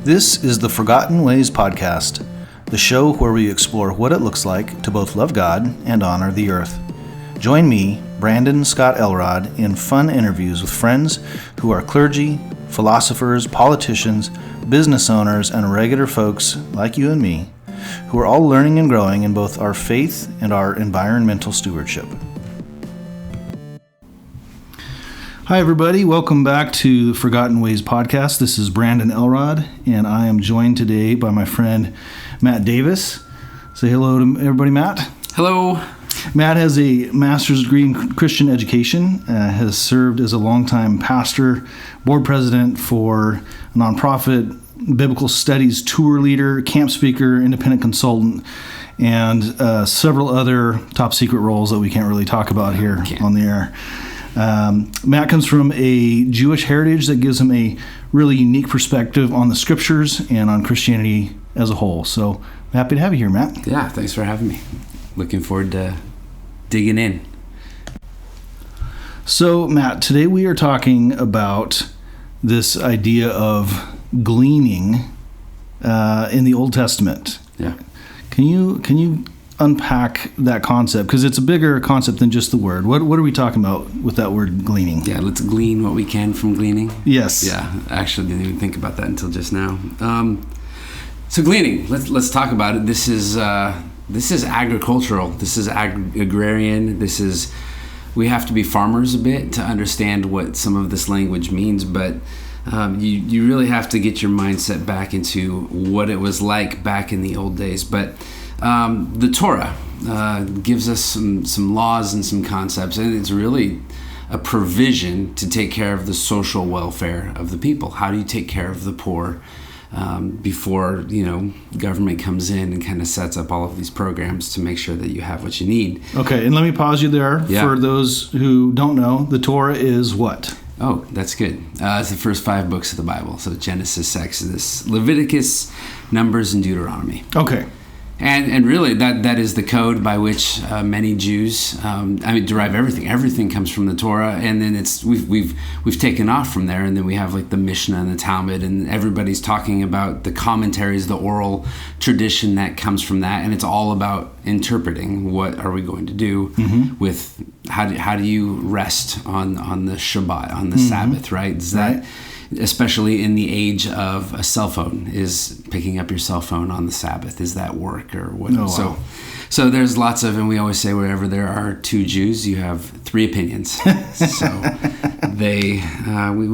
This is the Forgotten Ways Podcast, the show where we explore what it looks like to both love God and honor the earth. Join me, Brandon Scott Elrod, in fun interviews with friends who are clergy, philosophers, politicians, business owners, and regular folks like you and me, who are all learning and growing in both our faith and our environmental stewardship. Hi, everybody. Welcome back to the Forgotten Ways Podcast. This is Brandon Elrod, and I am joined today by my friend Matt Davis. Say hello to everybody, Matt. Hello. Matt has a master's degree in Christian education, has served as a longtime pastor, board president for a nonprofit, biblical studies tour leader, camp speaker, independent consultant, and several other top secret roles that we can't really talk about here on the air. Matt comes from a Jewish heritage that gives him a really unique perspective on the scriptures and on Christianity as a whole. So I'm happy to have you here, Matt. Yeah, thanks for having me. Looking forward to digging in. So, Matt, today we are talking about this idea of gleaning in the Old Testament. Yeah. Can you unpack that concept? Because it's a bigger concept than just the word. What are we talking about with that word gleaning? Yeah, let's glean what we can from gleaning. Yes. Yeah, actually didn't even think about that until just now. So gleaning, let's talk about it. This is agricultural. This is agrarian. We have to be farmers a bit to understand what some of this language means, but you really have to get your mindset back into what it was like back in the old days. But the Torah gives us some laws and some concepts, and it's really a provision to take care of the social welfare of the people. How do you take care of the poor before government comes in and kind of sets up all of these programs to make sure that you have what you need? Okay, and let me pause you there. Yeah. For those who don't know, the Torah is what? Oh, that's good. It's the first 5 books of the Bible. So Genesis, Exodus, Leviticus, Numbers, and Deuteronomy. Okay. And really, that is the code by which many Jews derive everything. Everything comes from the Torah, and then we've taken off from there, and then we have like the Mishnah and the Talmud, and everybody's talking about the commentaries, the oral tradition that comes from that, and it's all about interpreting what are we going to do with how do you rest on the Shabbat, on the Sabbath, right? Is that especially in the age of a cell phone, is picking up your cell phone on the Sabbath, is that work or what? Oh, wow. So there's lots of, and we always say wherever there are 2 Jews, you have 3 opinions. So we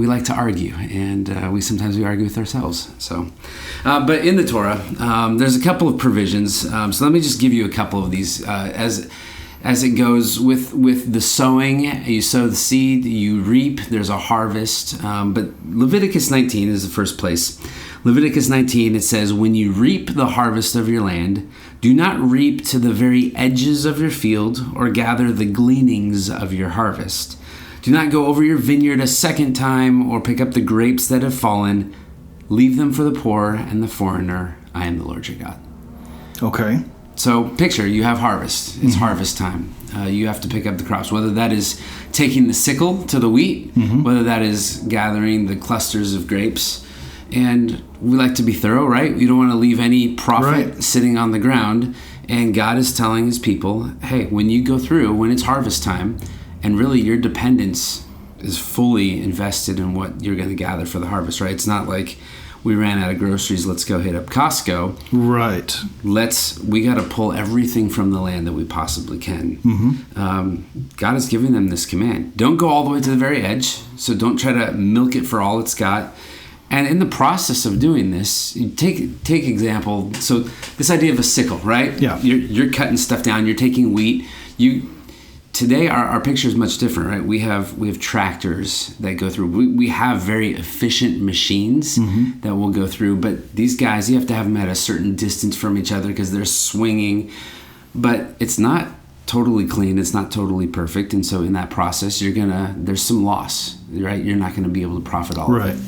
like to argue, and we sometimes argue with ourselves. So, but in the Torah, there's a couple of provisions. So let me just give you a couple of these as it goes with the sowing. You sow the seed, you reap, there's a harvest. But Leviticus 19 is the first place. Leviticus 19, it says, "When you reap the harvest of your land, do not reap to the very edges of your field or gather the gleanings of your harvest. Do not go over your vineyard a second time or pick up the grapes that have fallen. Leave them for the poor and the foreigner. I am the Lord your God." Okay. So picture, you have harvest. It's harvest time. You have to pick up the crops, whether that is taking the sickle to the wheat, whether that is gathering the clusters of grapes. And we like to be thorough, right? You don't want to leave any profit sitting on the ground. And God is telling his people, hey, when you go through, when it's harvest time, and really your dependence is fully invested in what you're going to gather for the harvest, right? It's not like we ran out of groceries, let's go hit up Costco. Right. We got to pull everything from the land that we possibly can. God is giving them this command. Don't go all the way to the very edge. So don't try to milk it for all it's got. And in the process of doing this, you take example. So this idea of a sickle, right? Yeah. You're cutting stuff down. You're taking wheat. Today, our picture is much different, right? We have tractors that go through. We have very efficient machines that will go through. But these guys, you have to have them at a certain distance from each other because they're swinging. But it's not totally clean. It's not totally perfect. And so in that process, there's some loss, right? You're not going to be able to profit all of it.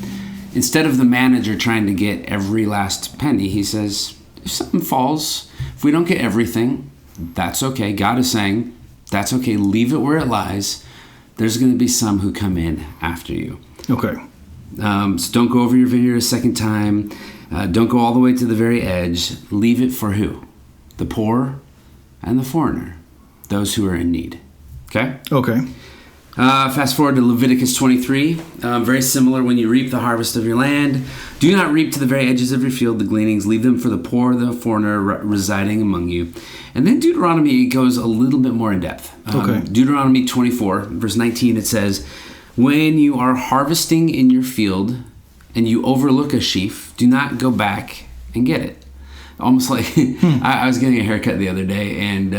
Instead of the manager trying to get every last penny, he says, if something falls, if we don't get everything, that's okay. God is saying, that's okay. Leave it where it lies. There's going to be some who come in after you. Okay. So don't go over your vineyard a second time. Don't go all the way to the very edge. Leave it for who? The poor and the foreigner, those who are in need. Okay? Okay. Fast forward to Leviticus 23. Very similar. When you reap the harvest of your land, do not reap to the very edges of your field the gleanings. Leave them for the poor, the foreigner residing among you. And then Deuteronomy goes a little bit more in depth. Okay. Deuteronomy 24, verse 19, it says, when you are harvesting in your field and you overlook a sheaf, do not go back and get it. Almost like I was getting a haircut the other day, and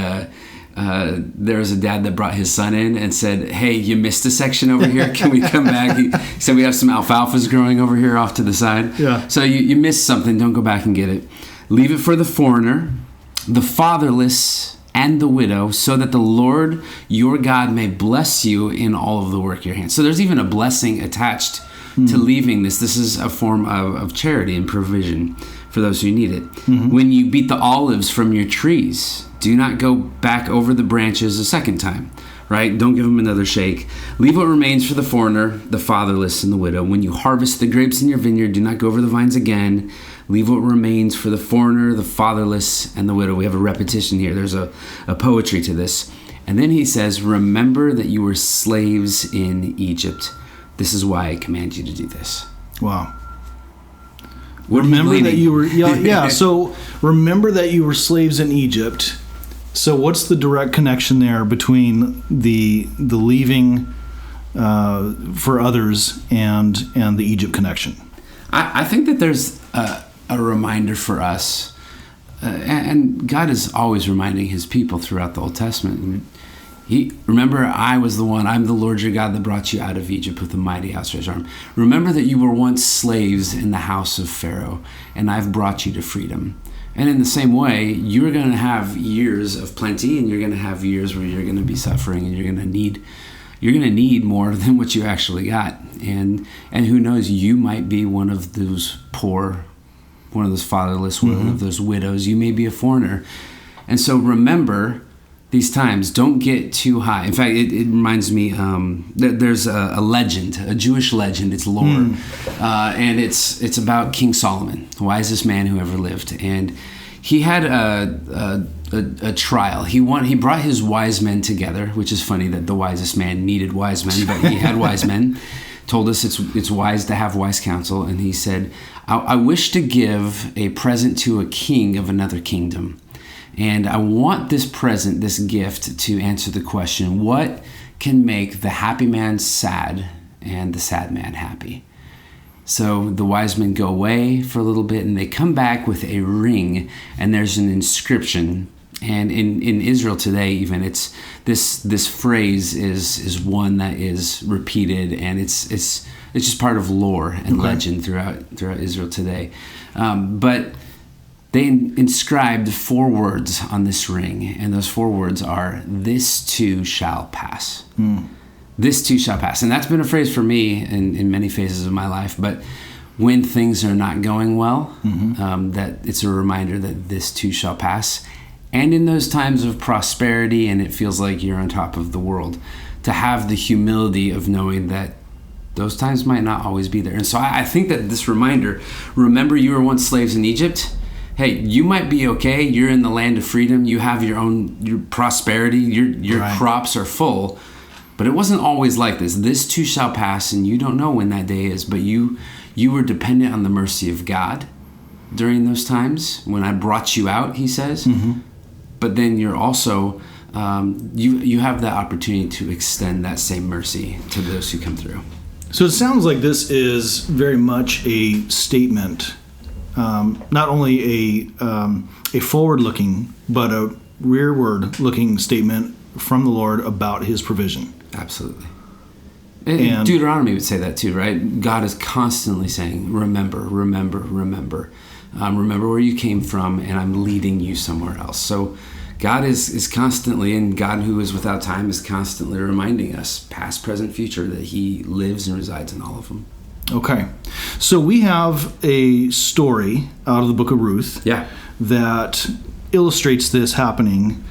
there was a dad that brought his son in and said, hey, you missed a section over here. Can we come back? He said, we have some alfalfas growing over here off to the side. Yeah. So you missed something. Don't go back and get it. Leave it for the foreigner, the fatherless, and the widow, so that the Lord your God may bless you in all of the work of your hands. So there's even a blessing attached to leaving this. This is a form of charity and provision for those who need it. Mm-hmm. When you beat the olives from your trees, do not go back over the branches a second time, right? Don't give them another shake. Leave what remains for the foreigner, the fatherless, and the widow. When you harvest the grapes in your vineyard, do not go over the vines again. Leave what remains for the foreigner, the fatherless, and the widow. We have a repetition here. There's a poetry to this. And then he says, remember that you were slaves in Egypt. This is why I command you to do this. Wow. Remember that you were, So remember that you were slaves in Egypt. So what's the direct connection there between the leaving for others and the Egypt connection? I think that there's a reminder for us, and God is always reminding his people throughout the Old Testament. Remember, I'm the Lord your God that brought you out of Egypt with a mighty outstretched arm. Remember that you were once slaves in the house of Pharaoh, and I've brought you to freedom. And in the same way, you're going to have years of plenty, and you're going to have years where you're going to be suffering, and you're going to need more than what you actually got. And who knows, you might be one of those poor, one of those fatherless, one of those widows. You may be a foreigner. And so remember these times. Don't get too high. In fact, it reminds me, there's a legend, a Jewish legend. It's lore. And it's about King Solomon, the wisest man who ever lived. And he had a trial. He brought his wise men together, which is funny that the wisest man needed wise men, but he had wise men. Told us it's wise to have wise counsel. And he said, I wish to give a present to a king of another kingdom. And I want this present, this gift, to answer the question, what can make the happy man sad and the sad man happy? So the wise men go away for a little bit, and they come back with a ring, and there's an inscription. And in Israel today, even, it's this phrase is one that is repeated, and it's just part of lore and legend throughout Israel today. But they inscribed 4 words on this ring, and those 4 words are, this too shall pass. This too shall pass. And that's been a phrase for me in many phases of my life, but when things are not going well, that it's a reminder that this too shall pass. And in those times of prosperity and it feels like you're on top of the world, to have the humility of knowing that those times might not always be there. And so I think that this reminder, remember you were once slaves in Egypt. Hey, you might be okay. You're in the land of freedom. You have your prosperity. Your crops are full. But it wasn't always like this. This too shall pass, and you don't know when that day is. But you were dependent on the mercy of God during those times when I brought you out, he says. But then you're also, you have the opportunity to extend that same mercy to those who come through. So it sounds like this is very much a statement, not only a forward-looking, but a rearward-looking statement from the Lord about his provision. Absolutely. And Deuteronomy would say that too, right? God is constantly saying, remember, remember, remember. Remember where you came from, and I'm leading you somewhere else. So God is constantly, and God who is without time is constantly reminding us, past, present, future, that he lives and resides in all of them. Okay. So we have a story out of the book of Ruth that illustrates this happening.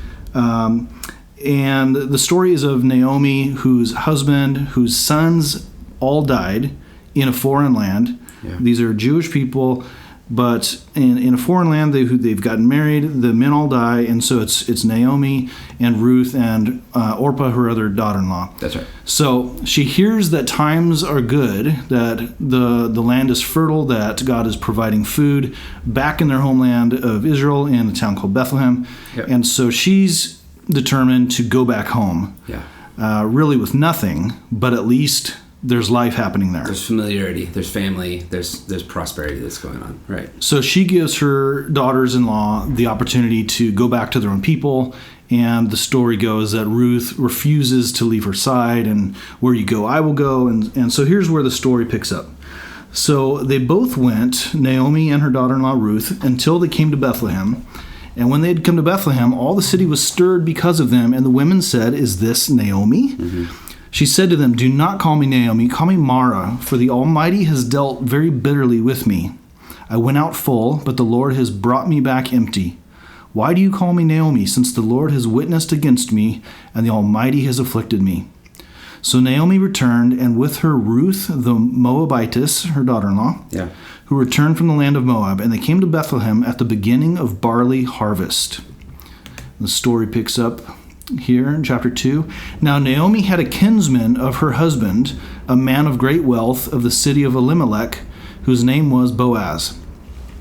And the story is of Naomi, whose husband, whose sons all died in a foreign land. Yeah. These are Jewish people, but in a foreign land, they've gotten married. The men all die, and so it's Naomi and Ruth and Orpah, her other daughter-in-law. That's right. So she hears that times are good, that the land is fertile, that God is providing food back in their homeland of Israel in a town called Bethlehem. Yep. And so she's determined to go back home, really with nothing, but at least there's life happening there. There's familiarity, there's family, there's prosperity that's going on. Right. So she gives her daughters-in-law the opportunity to go back to their own people. And the story goes that Ruth refuses to leave her side, and where you go, I will go. And so here's where the story picks up. So they both went, Naomi and her daughter-in-law Ruth, until they came to Bethlehem. And when they had come to Bethlehem, all the city was stirred because of them. And the women said, "Is this Naomi?" Mm-hmm. She said to them, "Do not call me Naomi, call me Mara, for the Almighty has dealt very bitterly with me. I went out full, but the Lord has brought me back empty. Why do you call me Naomi, since the Lord has witnessed against me, and the Almighty has afflicted me?" So Naomi returned, and with her Ruth the Moabitess, her daughter-in-law, who returned from the land of Moab, and they came to Bethlehem at the beginning of barley harvest. The story picks up here in chapter 2. Now Naomi had a kinsman of her husband, a man of great wealth of the city of Elimelech, whose name was Boaz.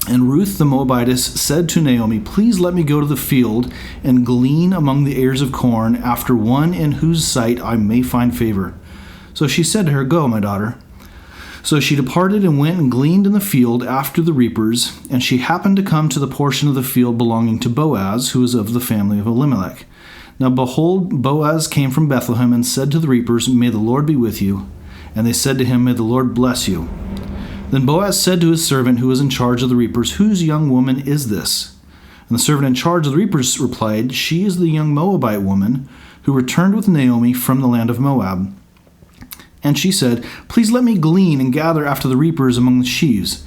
And Ruth the Moabitess said to Naomi, "Please let me go to the field and glean among the ears of corn after one in whose sight I may find favor." So she said to her, "Go, my daughter." So she departed and went and gleaned in the field after the reapers, and she happened to come to the portion of the field belonging to Boaz, who was of the family of Elimelech. Now behold, Boaz came from Bethlehem and said to the reapers, "May the Lord be with you." And they said to him, "May the Lord bless you." Then Boaz said to his servant who was in charge of the reapers, "Whose young woman is this?" And the servant in charge of the reapers replied, "She is the young Moabite woman who returned with Naomi from the land of Moab." And she said, "Please let me glean and gather after the reapers among the sheaves."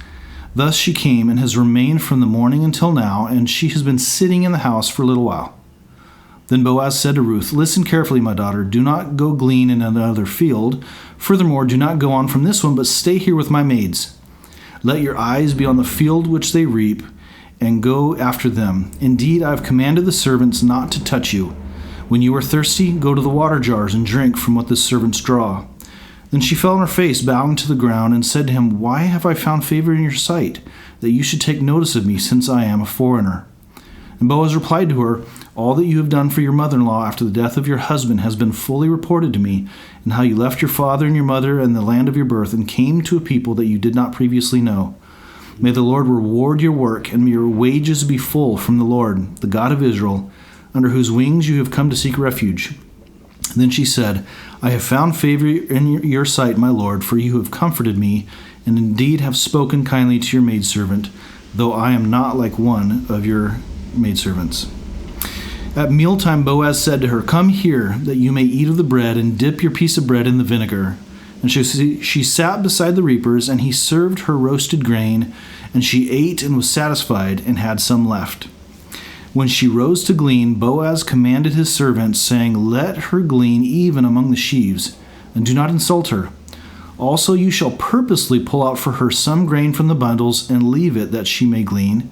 Thus she came and has remained from the morning until now, and she has been sitting in the house for a little while. Then Boaz said to Ruth, "Listen carefully, my daughter. Do not go glean in another field. Furthermore, do not go on from this one, but stay here with my maids. Let your eyes be on the field which they reap, and go after them. Indeed, I have commanded the servants not to touch you. When you are thirsty, go to the water jars and drink from what the servants draw." Then she fell on her face, bowing to the ground, and said to him, "Why have I found favor in your sight, that you should take notice of me, since I am a foreigner?" And Boaz replied to her, "All that you have done for your mother-in-law after the death of your husband has been fully reported to me, and how you left your father and your mother and the land of your birth, and came to a people that you did not previously know. May the Lord reward your work, and may your wages be full from the Lord, the God of Israel, under whose wings you have come to seek refuge." Then she said, "I have found favor in your sight, my Lord, for you have comforted me, and indeed have spoken kindly to your maidservant, though I am not like one of your maidservants." At mealtime Boaz said to her, "Come here, that you may eat of the bread, and dip your piece of bread in the vinegar." And she sat beside the reapers, and he served her roasted grain, and she ate and was satisfied, and had some left. When she rose to glean, Boaz commanded his servants, saying, "Let her glean even among the sheaves, and do not insult her. Also you shall purposely pull out for her some grain from the bundles, and leave it that she may glean,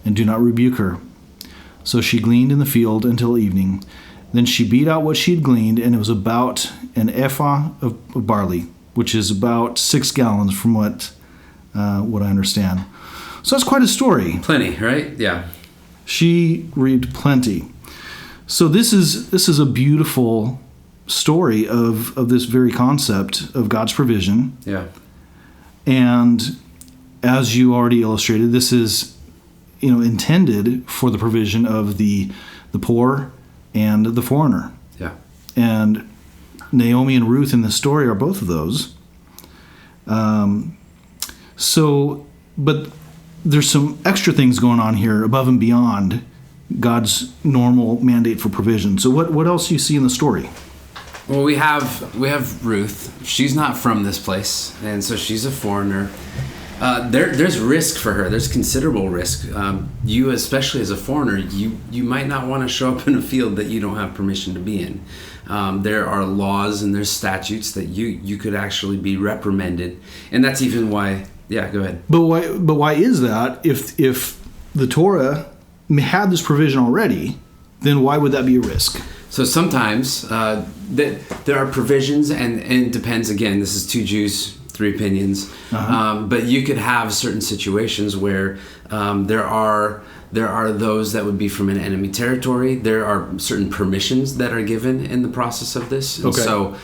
and do not rebuke her." So she gleaned in the field until evening. Then she beat out what she had gleaned, and it was about an ephah of barley, which is about 6 gallons from what I understand. So that's quite a story. Plenty, right? Yeah. She reaped plenty. So this is a beautiful story of this very concept of God's provision. Yeah. And as you already illustrated, this is intended for the provision of the poor and the foreigner. Yeah. And Naomi and Ruth in this story are both of those. But there's some extra things going on here above and beyond God's normal mandate for provision. So what else do you see in the story? Well, we have Ruth. She's not from this place, and so she's a foreigner. There's risk for her. There's considerable risk. You, especially as a foreigner, you might not want to show up in a field that you don't have permission to be in. There are laws and there's statutes that you could actually be reprimanded, and that's even why. Yeah, go ahead. But why is that? If the Torah had this provision already, then why would that be a risk? So sometimes there are provisions, and it depends. Again, this is two Jews, three opinions. But you could have certain situations where there are those that would be from an enemy territory. There are certain permissions that are given in the process of this. And so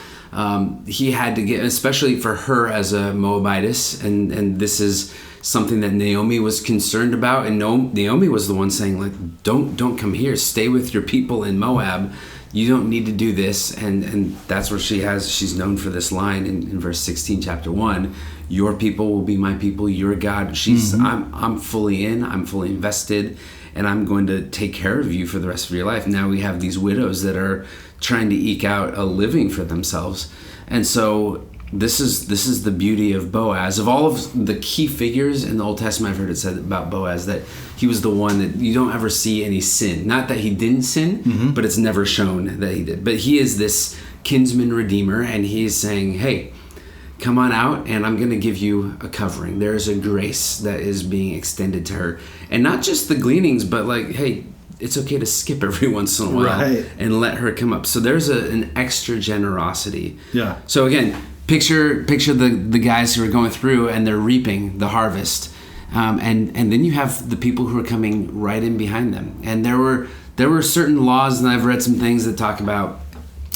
he had to get, especially for her as a Moabitess, and this is something that Naomi was concerned about. And Naomi was the one saying, like, don't come here. Stay with your people in Moab. You don't need to do this. And that's where she's known for this line in verse 16, chapter 1. Your people will be my people, your God. I'm fully in, I'm fully invested, and I'm going to take care of you for the rest of your life. Now we have these widows that are trying to eke out a living for themselves. And so this is the beauty of Boaz. Of all of the key figures in the Old Testament, I've heard it said about Boaz that he was the one that you don't ever see any sin. Not that he didn't sin, but it's never shown that he did. But he is this kinsman redeemer, and he's saying, hey, come on out, and I'm going to give you a covering. There's a grace that is being extended to her. And not just the gleanings, but like, hey, it's okay to skip every once in a while and let her come up. So there's an extra generosity. Yeah. So again, picture the guys who are going through and they're reaping the harvest, and then you have the people who are coming right in behind them. And there were certain laws, and I've read some things that talk about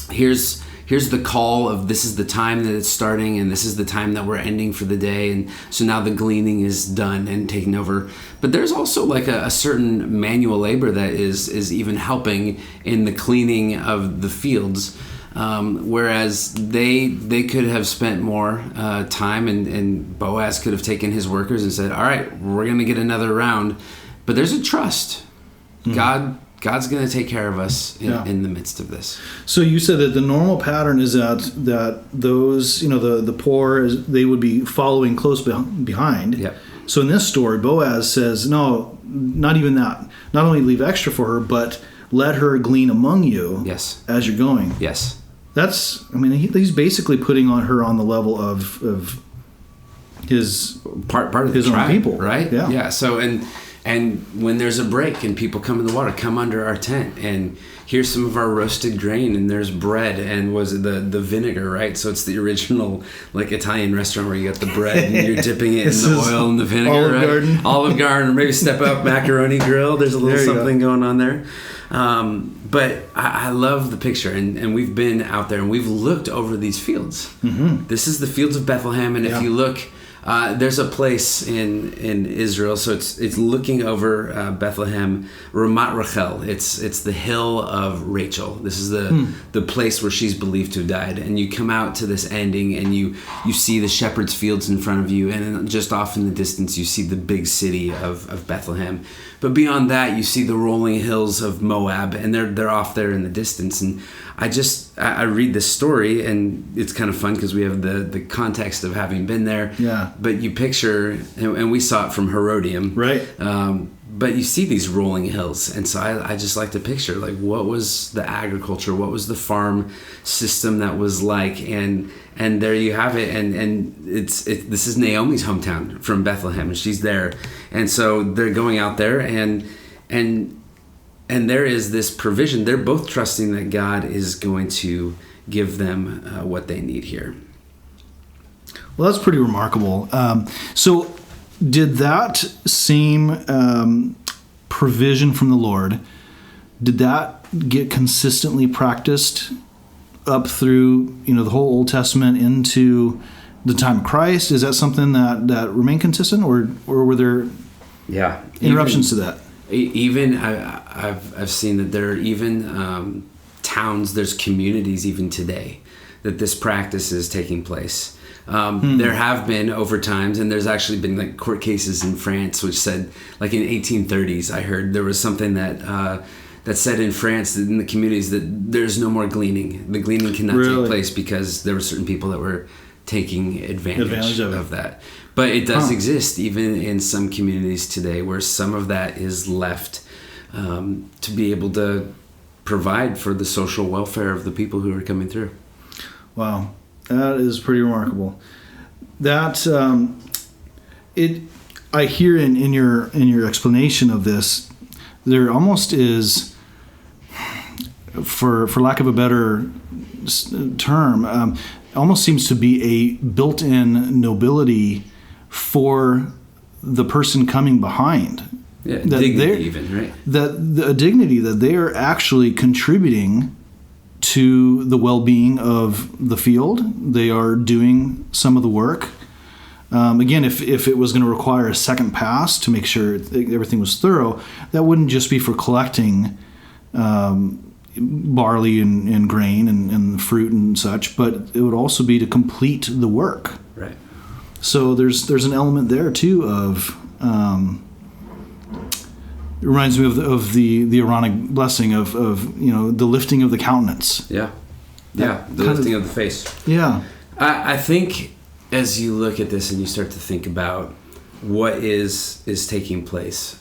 here's the call of this is the time that it's starting, and this is the time that we're ending for the day, and so now the gleaning is done and taken over. But there's also like a certain manual labor that is even helping in the cleaning of the fields. Whereas they could have spent more time, and Boaz could have taken his workers and said, all right, we're going to get another round. But there's a trust. God's going to take care of us in the midst of this. So you said that the normal pattern is that those, the poor, they would be following close behind. Yep. So in this story, Boaz says, no, not even that. Not only leave extra for her, but let her glean among you as you're going. Yes. He's basically putting her on the level of his part of his the own tribe, people, right? Yeah. So and when there's a break and people come in the water, come under our tent, and here's some of our roasted grain, and there's bread, and was it the vinegar, right? So it's the original like Italian restaurant where you got the bread and you're dipping it in the oil and the vinegar, Olive Garden. Olive Garden, or maybe Step Up Macaroni Grill. There's a little something going on there. But I love the picture, and we've been out there and we've looked over these fields. This is the fields of Bethlehem, and if you look, there's a place in Israel, so it's looking over Bethlehem, Ramat Rachel. It's the hill of Rachel. This is the place where she's believed to have died. And you come out to this ending, and you see the shepherd's fields in front of you, and then just off in the distance you see the big city of Bethlehem. But beyond that, you see the rolling hills of Moab, and they're off there in the distance. And I read this story, and it's kind of fun because we have the context of having been there. Yeah. But you picture, and we saw it from Herodium. Right. But you see these rolling hills, and so I just like to picture, like, what was the agriculture, what was the farm system that was like, and there you have it, and this is Naomi's hometown from Bethlehem, and she's there, and so they're going out there, and there is this provision. They're both trusting that God is going to give them what they need here. Well, that's pretty remarkable. So did that same provision from the Lord, did that get consistently practiced up through the whole Old Testament into the time of Christ? Is that something that remained consistent, or were there interruptions to that? Even I've seen that there are even towns, there's communities even today that this practice is taking place. There have been over times, and there's actually been like court cases in France which said, like in 1830s, I heard there was something that said in France that in the communities that there's no more gleaning. The gleaning cannot take place because there were certain people that were taking advantage of that. But it does exist even in some communities today where some of that is left to be able to provide for the social welfare of the people who are coming through. Wow, that is pretty remarkable. That I hear in your explanation of this, there almost is, for lack of a better term, almost seems to be a built-in nobility for the person coming behind. Yeah, dignity even, right? A dignity that they are actually contributing to the well-being of the field. They are doing some of the work. Again, if it was going to require a second pass to make sure everything was thorough, that wouldn't just be for collecting barley and grain and fruit and such, but it would also be to complete the work. Right. So there's an element there too of it reminds me of the Aaronic blessing of the lifting of the countenance. Yeah. The lifting of the face. Yeah. I think as you look at this and you start to think about what is taking place,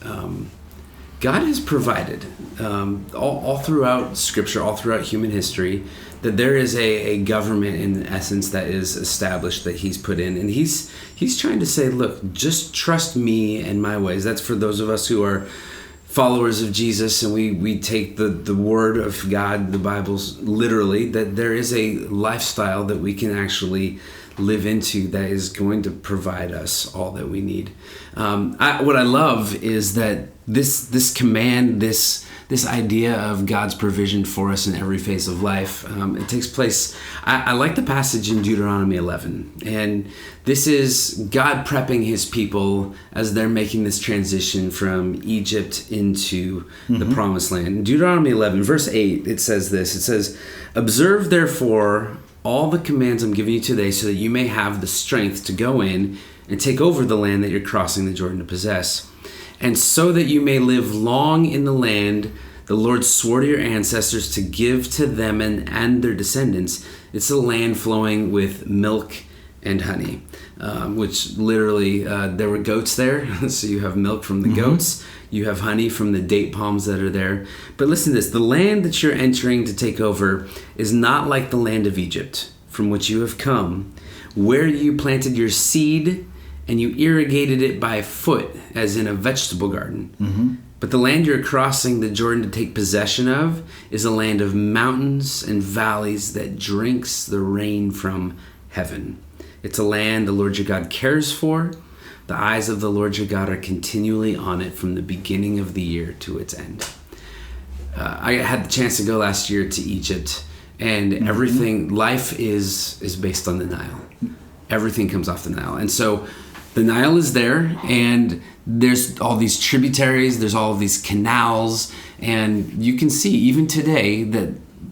God has provided all throughout Scripture, all throughout human history, that there is a government in essence that is established that He's put in, and He's trying to say, look, just trust me and my ways. That's for those of us who are followers of Jesus, and we take the word of God, the Bible's literally, that there is a lifestyle that we can actually live into that is going to provide us all that we need. What I love is that this command, this idea of God's provision for us in every phase of life, it takes place. I like the passage in Deuteronomy 11, and this is God prepping His people as they're making this transition from Egypt into the Promised Land. In Deuteronomy 11, verse 8, it says this. It says, "Observe therefore all the commands I'm giving you today, so that you may have the strength to go in and take over the land that you're crossing the Jordan to possess. And so that you may live long in the land the Lord swore to your ancestors to give to them and their descendants. It's a land flowing with milk and honey," which literally, there were goats there. So you have milk from the goats. You have honey from the date palms that are there. But listen to this. "The land that you're entering to take over is not like the land of Egypt, from which you have come, where you planted your seed and you irrigated it by foot, as in a vegetable garden. But the land you're crossing the Jordan to take possession of is a land of mountains and valleys that drinks the rain from heaven. It's a land the Lord your God cares for. The eyes of the Lord your God are continually on it from the beginning of the year to its end." I had the chance to go last year to Egypt, and everything, life is based on the Nile. Everything comes off the Nile. And so the Nile is there, and there's all these tributaries, there's all of these canals, and you can see even today that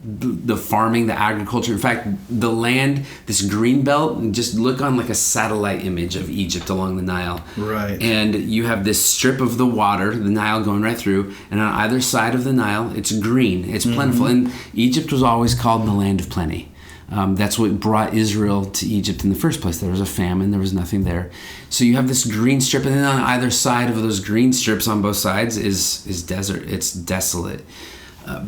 the farming, the agriculture, in fact, the land, this green belt, and just look on like a satellite image of Egypt along the Nile. Right. And you have this strip of the water, the Nile going right through, and on either side of the Nile, it's green, it's plentiful. And Egypt was always called the land of plenty. That's what brought Israel to Egypt in the first place. There was a famine, there was nothing there. So you have this green strip, and then on either side of those green strips on both sides is desert. It's desolate.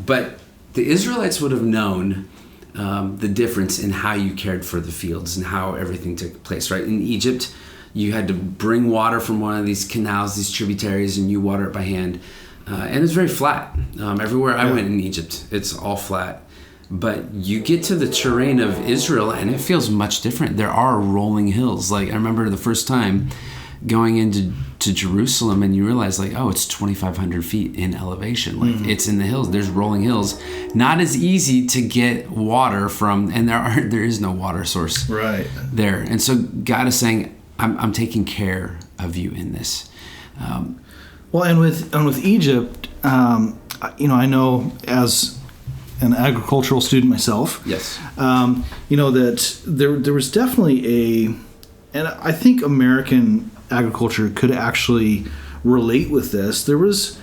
But the Israelites would have known the difference in how you cared for the fields and how everything took place, right? In Egypt, you had to bring water from one of these canals, these tributaries, and you water it by hand. And it's very flat. Everywhere I went in Egypt, it's all flat. But you get to the terrain of Israel, and it feels much different. There are rolling hills. Like, I remember the first time going into Jerusalem, and you realize, like, oh, it's 2,500 feet in elevation. Like, it's in the hills. There's rolling hills. Not as easy to get water from, and there is no water source there. And so God is saying, I'm taking care of you in this. Well, and with Egypt, I know as an agricultural student myself. Yes. That there was definitely and I think American agriculture could actually relate with this. There was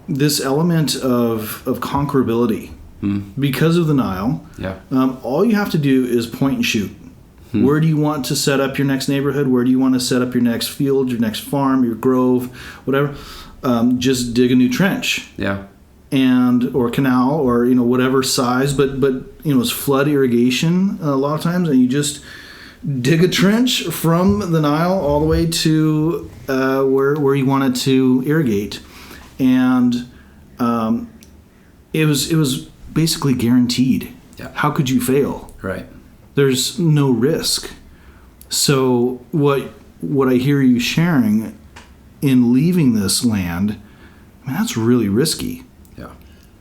this element of conquerability because of the Nile. Yeah. All you have to do is point and shoot. Where do you want to set up your next neighborhood? Where do you want to set up your next field, your next farm, your grove, whatever? Just dig a new trench. Yeah. Or canal, or whatever size, but it's flood irrigation a lot of times, and you just dig a trench from the Nile all the way to where you want it to irrigate, and it was basically guaranteed. Yeah. How could you fail? Right. There's no risk. So what I hear you sharing in leaving this land, I mean, that's really risky. Yeah.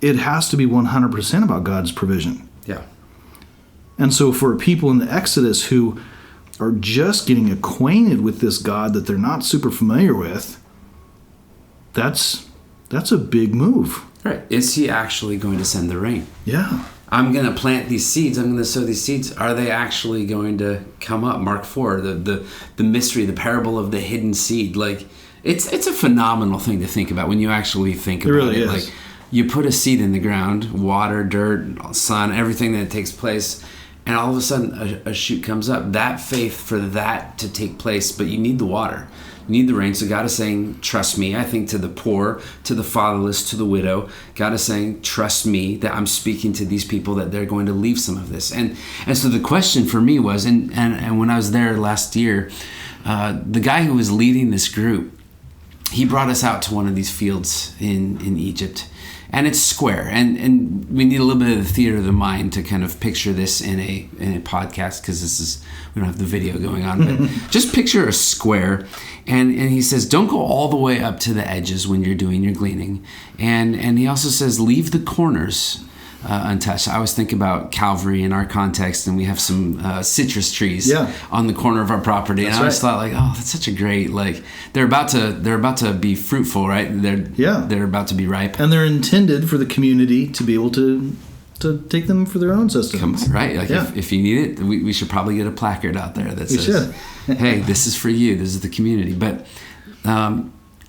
It has to be 100% about God's provision. Yeah. And so for people in the Exodus who are just getting acquainted with this God that they're not super familiar with, that's a big move. Right. Is he actually going to send the rain? Yeah. I'm going to plant these seeds. I'm going to sow these seeds. Are they actually going to come up? Mark 4, the mystery, the parable of the hidden seed. Like, it's a phenomenal thing to think about when you actually think about it. Really is. Like, you put a seed in the ground, water, dirt, sun, everything that takes place, and all of a sudden a shoot comes up. That faith for that to take place, but you need the water. You need the rain. So God is saying, trust me. I think to the poor, to the fatherless, to the widow, God is saying, trust me that I'm speaking to these people, that they're going to leave some of this. And so the question for me was, and when I was there last year, the guy who was leading this group, he brought us out to one of these fields in Egypt. And it's square, and we need a little bit of the theater of the mind to kind of picture this in a podcast, because we don't have the video going on, but just picture a square. And he says, don't go all the way up to the edges when you're doing your gleaning, and he also says, leave the corners untouched. I always think about Calvary in our context, and we have some citrus trees on the corner of our property. That's and I always thought, like, oh, that's such a great, like, they're about to be fruitful, right? They're about to be ripe, and they're intended for the community to be able to take them for their own sustenance. Right? Like, if you need it, we should probably get a placard out there that says, "Hey, this is for you. This is the community." But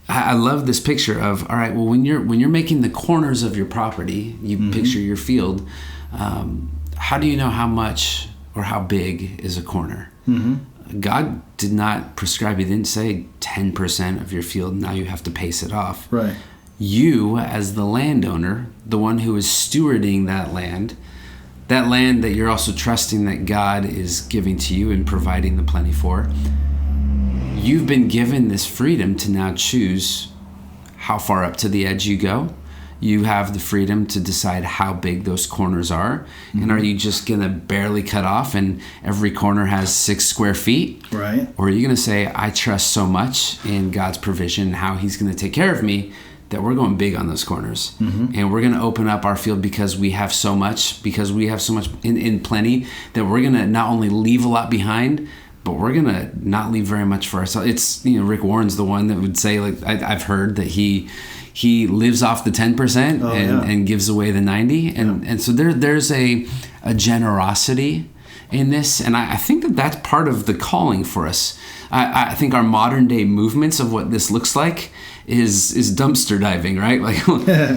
I love this picture of, all right, well, when you're making the corners of your property, you picture your field. How do you know how much or how big is a corner? God did not prescribe. He didn't say 10% of your field, now you have to pace it off. Right. You, as the landowner, the one who is stewarding that land that you're also trusting that God is giving to you and providing the plenty for, you've been given this freedom to now choose how far up to the edge you go. You have the freedom to decide how big those corners are. And are you just going to barely cut off and every corner has 6 square feet? Right. Or are you going to say, I trust so much in God's provision and how he's going to take care of me, that we're going big on those corners. And we're going to open up our field because we have so much in plenty, that we're going to not only leave a lot behind, but we're going to not leave very much for ourselves. It's, Rick Warren's the one that would say, like, I've heard that he lives off the 10% and gives away the 90. And so there's a generosity in this. And I think that's part of the calling for us. I think our modern day movements of what this looks like is dumpster diving, right? Like,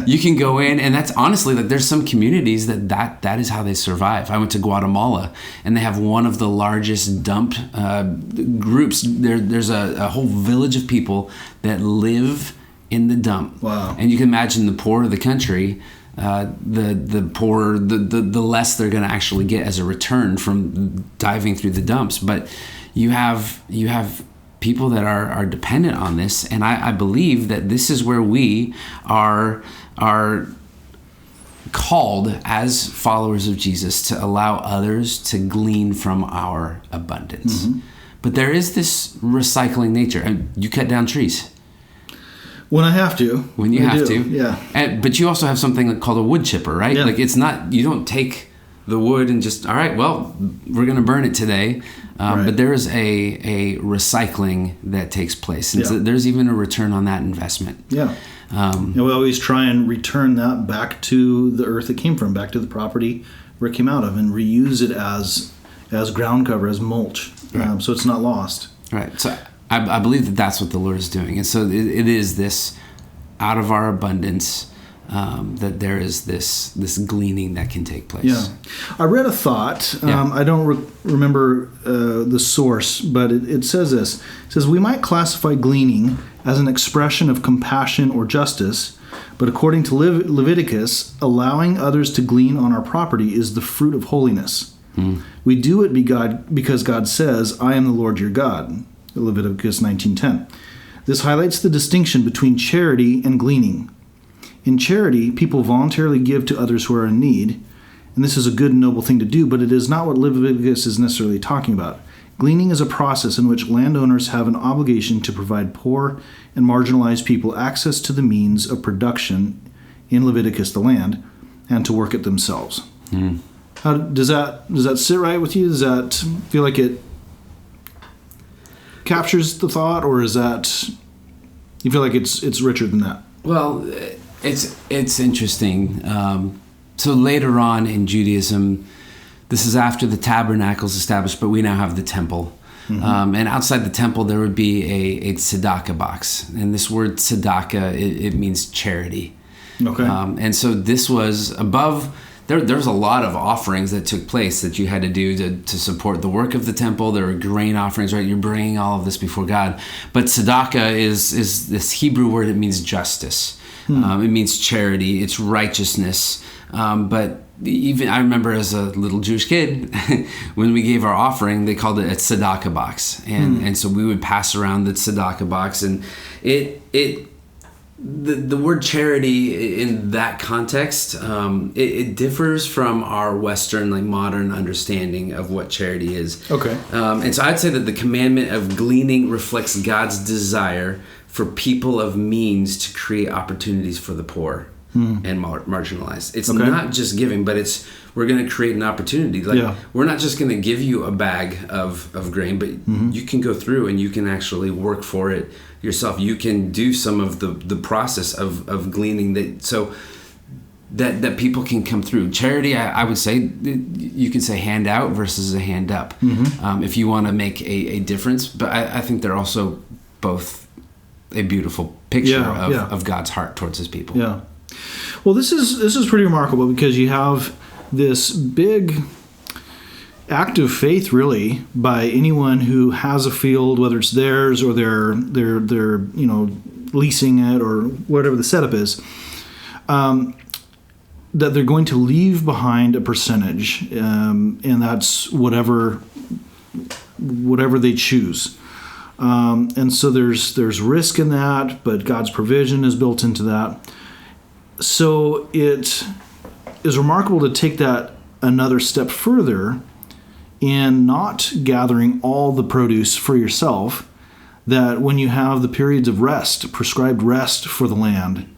you can go in, and that's honestly, like, there's some communities that is how they survive. I went to Guatemala, and they have one of the largest dump groups. There's a whole village of people that live in the dump. Wow. And you can imagine the poorer the country, the poorer, the less they're going to actually get as a return from diving through the dumps. But you have people that are dependent on this, and I believe that this is where we are called as followers of Jesus to allow others to glean from our abundance. But there is this recycling nature. And you cut down trees. When I have to. When you have to. Yeah. But you also have something called a wood chipper, right? Yeah. Like, it's not, you don't take the wood and just, all right, well, we're going to burn it today. Right. But there is a recycling that takes place. And so there's even a return on that investment. Yeah. And we always try and return that back to the earth it came from, back to the property where it came out of, and reuse it as ground cover, as mulch, so it's not lost. Right. So I believe that that's what the Lord is doing. And so it is this, out of our abundance, that there is this gleaning that can take place. Yeah. I read a thought. I don't remember the source, but it says this. It says, we might classify gleaning as an expression of compassion or justice, but according to Leviticus, allowing others to glean on our property is the fruit of holiness. We do it because God says, I am the Lord your God. Leviticus 19:10. This highlights the distinction between charity and gleaning. In charity, people voluntarily give to others who are in need, and this is a good and noble thing to do, but it is not what Leviticus is necessarily talking about. Gleaning is a process in which landowners have an obligation to provide poor and marginalized people access to the means of production, in Leviticus the land, and to work it themselves. How does that sit right with you? Does that feel like it captures the thought, or is that you feel like it's richer than that? Well, it's interesting. So later on in Judaism, this is after the tabernacle's established, but we now have the temple. And outside the temple, there would be a tzedakah box. And this word tzedakah, it means charity. Okay. And so this was above. There's a lot of offerings that took place that you had to do to support the work of the temple. There were grain offerings, right? You're bringing all of this before God. But tzedakah is this Hebrew word. It means justice. It means charity. It's righteousness. But even I remember as a little Jewish kid, when we gave our offering, they called it a tzedakah box, and so we would pass around the tzedakah box, and the word charity in that context, it differs from our Western, like modern understanding of what charity is. Okay. And so I'd say that the commandment of gleaning reflects God's desire for people of means to create opportunities for the poor and marginalized. It's not just giving, but we're going to create an opportunity. We're not just going to give you a bag of grain, but you can go through and you can actually work for it yourself. You can do some of the process of gleaning that people can come through. Charity, I would say, you can say hand out versus a hand up, if you want to make a difference. But I think they're also both a beautiful picture of God's heart towards his people. Yeah. Well, this is pretty remarkable because you have this big act of faith, really, by anyone who has a field, whether it's theirs or they're leasing it or whatever the setup is, that they're going to leave behind a percentage, and that's whatever they choose. And so there's risk in that, but God's provision is built into that. So it is remarkable to take that another step further in not gathering all the produce for yourself, that when you have the periods of rest, prescribed rest for the land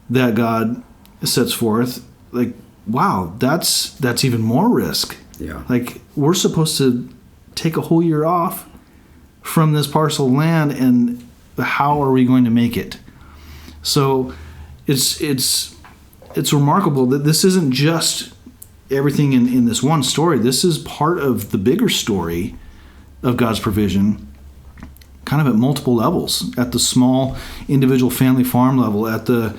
that God sets forth, like, wow, that's even more risk. Yeah. Like, we're supposed to take a whole year off from this parcel of land, and how are we going to make it? So it's remarkable that this isn't just everything in this one story. This is part of the bigger story of God's provision, kind of at multiple levels, at the small individual family farm level, at the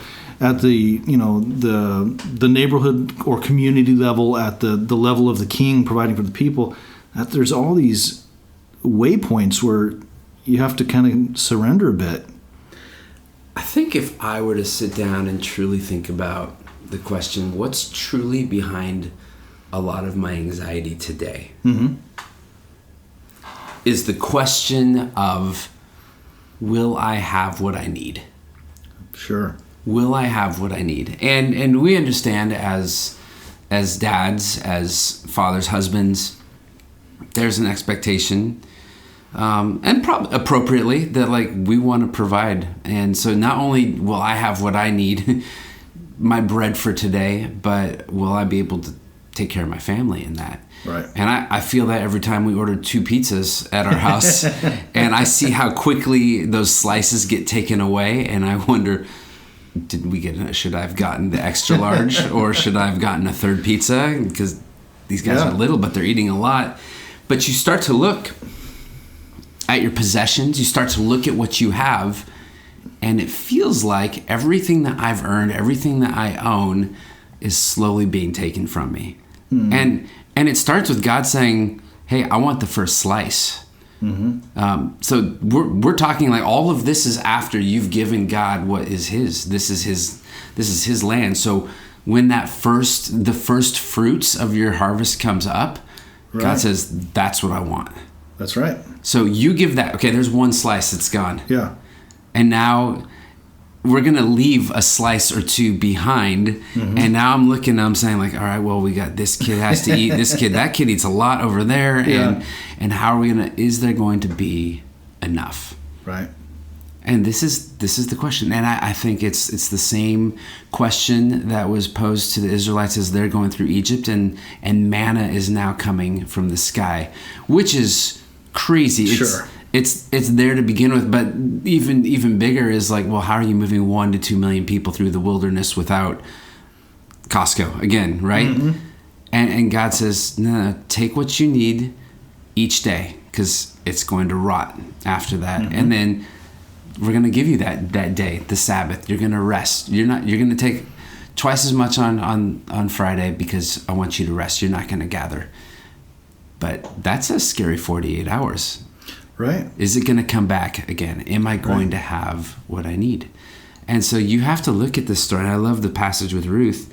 neighborhood or community level, at the level of the king providing for the people. That there's all these waypoints where you have to kind of surrender a bit. I think if I were to sit down and truly think about the question, what's truly behind a lot of my anxiety today, is the question of, will I have what I need? Sure. Will I have what I need? And we understand as dads, as fathers, husbands, there's an expectation, and appropriately, that like we want to provide. And so not only will I have what I need, my bread for today, but will I be able to take care of my family in that? Right. And I feel that every time we order 2 pizzas at our house, and I see how quickly those slices get taken away, and I wonder, should I have gotten the extra large, or should I have gotten a 3rd pizza? Because these guys are little, but they're eating a lot. But you start to look at your possessions, you start to look at what you have, And it feels like everything that I've earned, everything that I own is slowly being taken from me. And it starts with God saying, hey, I want the first slice. So we're talking like all of this is after you've given God what is his. This is his land. So when the first fruits of your harvest comes up, right. God says, that's what I want. That's right. So you give that. Okay, there's one slice that's gone. Yeah. And now we're going to leave a slice or two behind. And now I'm saying like, all right, well, we got this kid has to eat this kid. That kid eats a lot over there. And how are we is there going to be enough? Right. And this is the question. And I think it's the same question that was posed to the Israelites as they're going through Egypt, and manna is now coming from the sky, which is crazy. Sure. It's there to begin with, but even bigger is like, well, how are you moving 1 to 2 million people through the wilderness without Costco again, right? And God says, no, take what you need each day, because it's going to rot after that. And then we're going to give you that day, the Sabbath. You're going to rest. You're going to take twice as much on Friday because I want you to rest. You're not going to gather. But that's a scary 48 hours. Right. Is it going to come back again? Am I going to have what I need? And so you have to look at this story. And I love the passage with Ruth.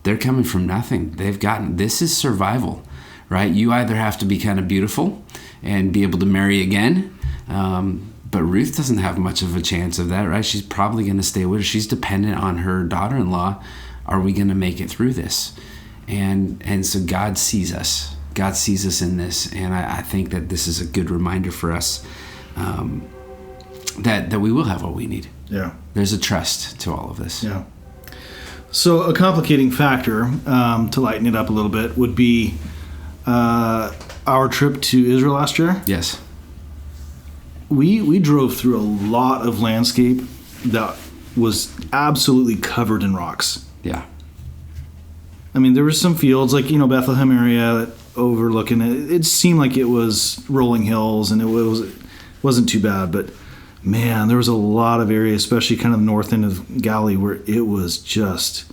They're coming from nothing. This is survival, right? You either have to be kind of beautiful and be able to marry again. But Ruth doesn't have much of a chance of that, right? She's probably going to stay with her. She's dependent on her daughter-in-law. Are we going to make it through this? And so God sees us. God sees us in this, and I think that this is a good reminder for us that we will have what we need. Yeah. There's a trust to all of this. Yeah. So a complicating factor, to lighten it up a little bit, would be our trip to Israel last year. Yes. We drove through a lot of landscape that was absolutely covered in rocks. Yeah. I mean, there were some fields, like, Bethlehem area overlooking it. It seemed like it was rolling hills, and it wasn't too bad. But, man, there was a lot of areas, especially kind of the north end of Galilee, where it was just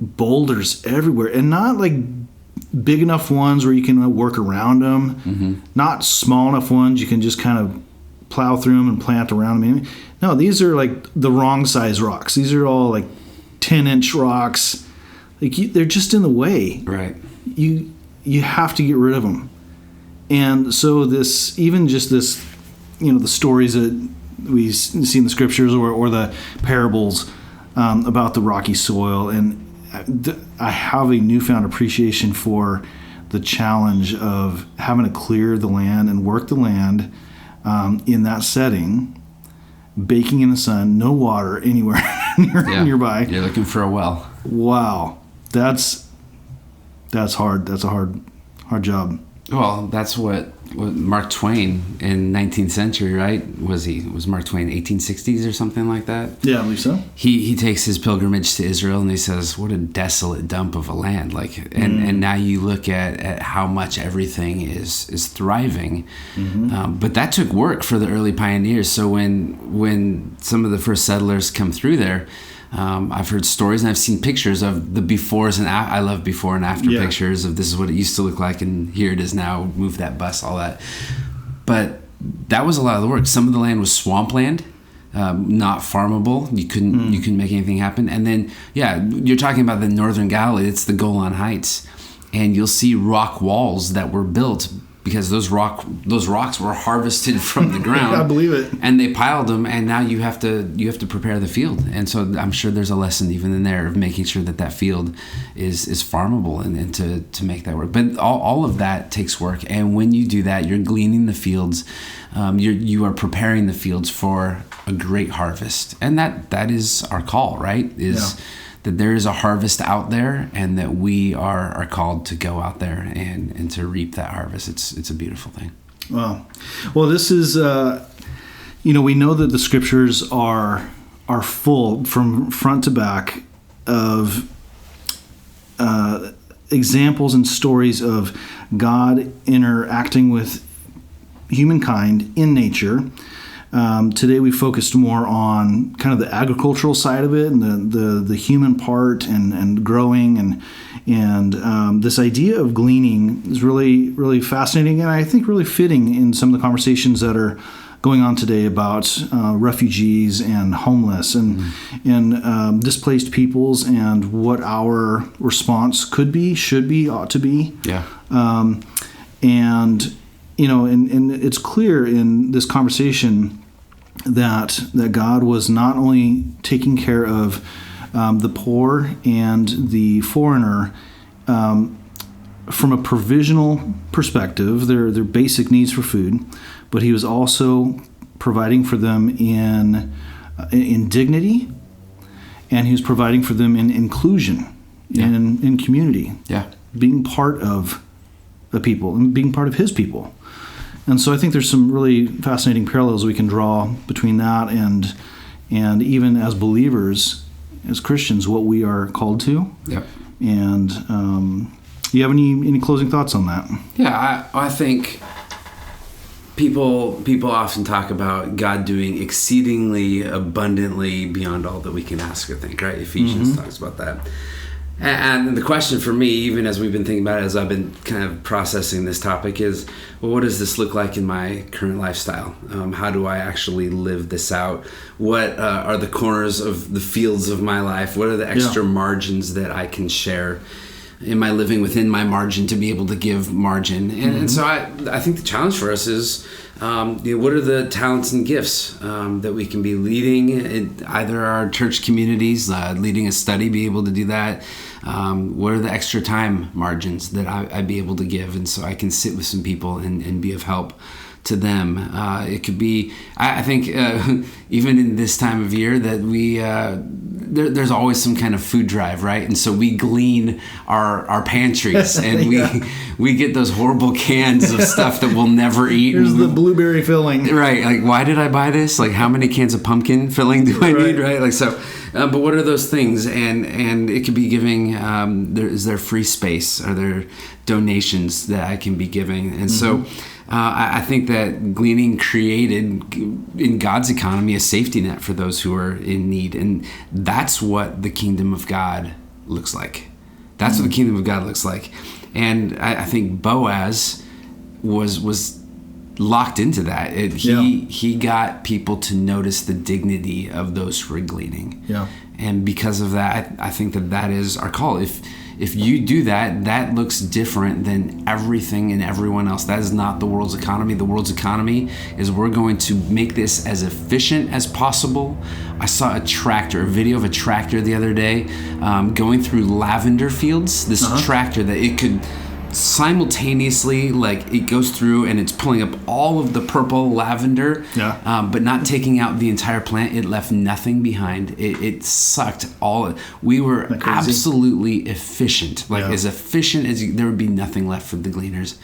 boulders everywhere. And not, like, big enough ones where you can work around them. Not small enough ones you can just kind of plow through them and plant around them. No, these are, like, the wrong size rocks. These are all, like, 10-inch rocks. Like, they're just in the way. Right. You have to get rid of them. And so the stories that we see in the scriptures or the parables about the rocky soil, and I have a newfound appreciation for the challenge of having to clear the land and work the land in that setting, baking in the sun, no water anywhere nearby. You're looking for a well. Wow. That's hard. That's a hard job. Well, that's what Mark Twain in 19th century, right? Was Mark Twain 1860s or something like that? Yeah, I believe so. He takes his pilgrimage to Israel and he says, what a desolate dump of a land. And now you look at how much everything is thriving. But that took work for the early pioneers. So when some of the first settlers come through there, I've heard stories and I've seen pictures of the befores and I love before and after pictures of this is what it used to look like and here it is now, move that bus, all that. But that was a lot of the work. Some of the land was swampland, not farmable. You couldn't make anything happen. And then, you're talking about the northern Galilee, it's the Golan Heights. And you'll see rock walls that were built because those rocks were harvested from the ground. I believe it. And they piled them, and now you have to prepare the field. And so I'm sure there's a lesson even in there of making sure that field is farmable and to make that work. But all of that takes work, and when you do that, you're gleaning the fields. You are preparing the fields for a great harvest, and that is our call, right? That there is a harvest out there and that we are called to go out there and to reap that harvest. It's a beautiful thing. Wow. Well, this is, we know that the scriptures are full from front to back of examples and stories of God interacting with humankind in nature, Today we focused more on kind of the agricultural side of it and the human part and growing and this idea of gleaning is really, really fascinating, and I think really fitting in some of the conversations that are going on today about refugees and homeless and displaced peoples and what our response could be, should be, ought to be. Yeah. And it's clear in this conversation that God was not only taking care of the poor and the foreigner from a provisional perspective, their basic needs for food, but he was also providing for them in dignity, and he was providing for them in inclusion, in community, being part of the people and being part of his people. And so I think there's some really fascinating parallels we can draw between that and even as believers, as Christians, what we are called to. Yep. And do you have any closing thoughts on that? Yeah, I think people often talk about God doing exceedingly abundantly beyond all that we can ask or think, right? Ephesians talks about that. And the question for me, even as we've been thinking about it, as I've been kind of processing this topic, is, well, what does this look like in my current lifestyle? How do I actually live this out? What are the corners of the fields of my life? What are the extra margins that I can share? Am I living within my margin to be able to give margin? And so I think the challenge for us is, what are the talents and gifts that we can be leading in either our church communities, leading a study, be able to do that? What are the extra time margins that I'd be able to give? And so I can sit with some people and be of help to them. It could be, I think, even in this time of year that we, there's always some kind of food drive, right? And so we glean our pantries and we get those horrible cans of stuff that we'll never eat. Here's the blueberry filling. Right. Like, why did I buy this? Like, how many cans of pumpkin filling do I need? Right. Like, so, but what are those things? And it could be giving, is there free space? Are there donations that I can be giving? And so, I think that Gleaning created in God's economy a safety net for those who are in need. And that's what the kingdom of God looks like. That's what the kingdom of God looks like. And I think Boaz was locked into that. He got people to notice the dignity of those who are gleaning. Yeah. And because of that, I think that is our call. If you do that, that looks different than everything and everyone else. That is not the world's economy. The world's economy is we're going to make this as efficient as possible. I saw a video of a tractor the other day going through lavender fields. This tractor that it could simultaneously, like, it goes through and it's pulling up all of the purple lavender, but not taking out the entire plant. It left nothing behind. It sucked all. We were absolutely efficient, as efficient as there would be nothing left for the gleaners.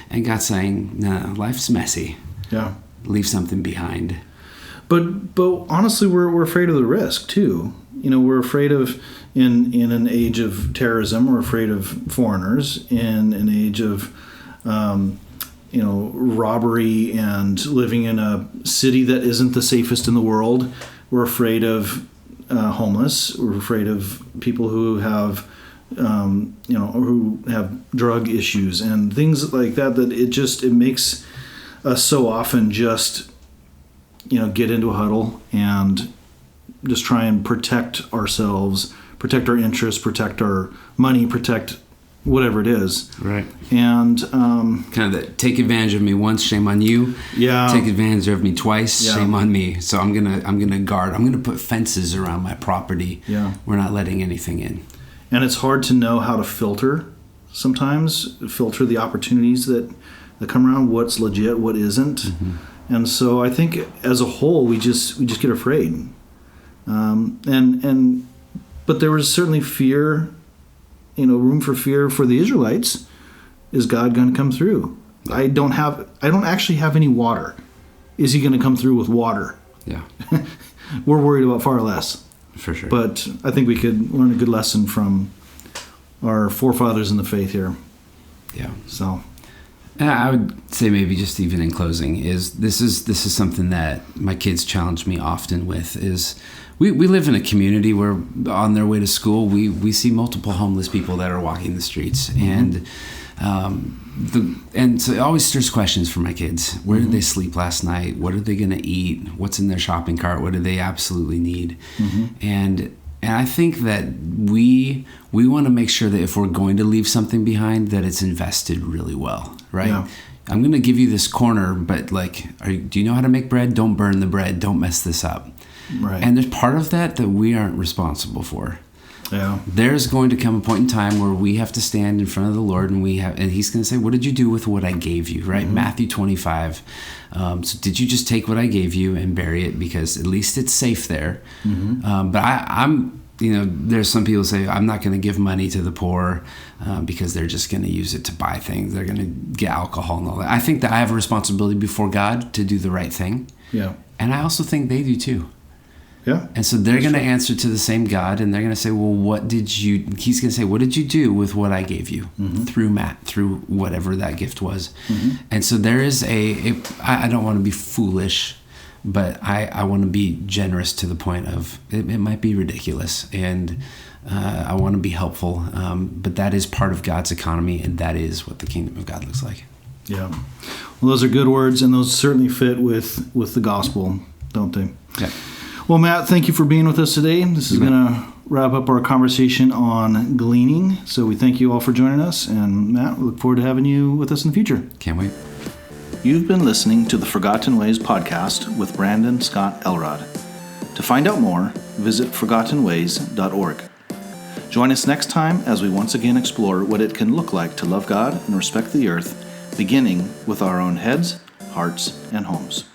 And God's saying, no, life's messy. Yeah, leave something behind. But honestly, we're afraid of the risk too. We're afraid of, in an age of terrorism, we're afraid of foreigners. In an age of, robbery and living in a city that isn't the safest in the world, we're afraid of homeless. We're afraid of people who have, who have drug issues and things like that. That it makes us so often just, get into a huddle and just try and protect ourselves, protect our interests, protect our money, protect whatever it is. Right. And kind of that, take advantage of me once, shame on you. Yeah. Take advantage of me twice, shame on me. So I'm gonna guard. I'm gonna put fences around my property. Yeah. We're not letting anything in. And it's hard to know how to filter the opportunities that come around. What's legit, what isn't. Mm-hmm. And so I think as a whole, we just get afraid. But there was certainly fear, room for fear for the Israelites. Is God going to come through? I don't actually have any water. Is he going to come through with water? Yeah. We're worried about far less. For sure. But I think we could learn a good lesson from our forefathers in the faith here. Yeah. So. And I would say maybe just even in closing is this is something that my kids challenge me often with is we live in a community where on their way to school we see multiple homeless people that are walking the streets and and so it always stirs questions for my kids. Where did they sleep last night? What are they going to eat? What's in their shopping cart? What do they absolutely need? And I think that we want to make sure that if we're going to leave something behind, that it's invested really well, right? Yeah. I'm going to give you this corner, but do you know how to make bread? Don't burn the bread. Don't mess this up. Right. And there's part of that we aren't responsible for. Yeah. There's going to come a point in time where we have to stand in front of the Lord and he's going to say, what did you do with what I gave you? Right. Matthew 25. So did you just take what I gave you and bury it? Because at least it's safe there. But I'm there's some people say, I'm not going to give money to the poor because they're just going to use it to buy things. They're going to get alcohol and all that. I think that I have a responsibility before God to do the right thing. Yeah. And I also think they do too. Yeah. And so they're going to answer to the same God, and they're going to say, well, he's going to say, what did you do with what I gave you through whatever that gift was? And so there is I don't want to be foolish, but I want to be generous to the point of it might be ridiculous, and I want to be helpful, but that is part of God's economy, and that is what the kingdom of God looks like. Yeah. Well, those are good words, and those certainly fit with the gospel, don't they? Yeah. Well, Matt, thank you for being with us today. This is going to wrap up our conversation on gleaning. So we thank you all for joining us. And Matt, we look forward to having you with us in the future. Can't wait. You've been listening to the Forgotten Ways podcast with Brandon Scott Elrod. To find out more, visit forgottenways.org. Join us next time as we once again explore what it can look like to love God and respect the earth, beginning with our own heads, hearts, and homes.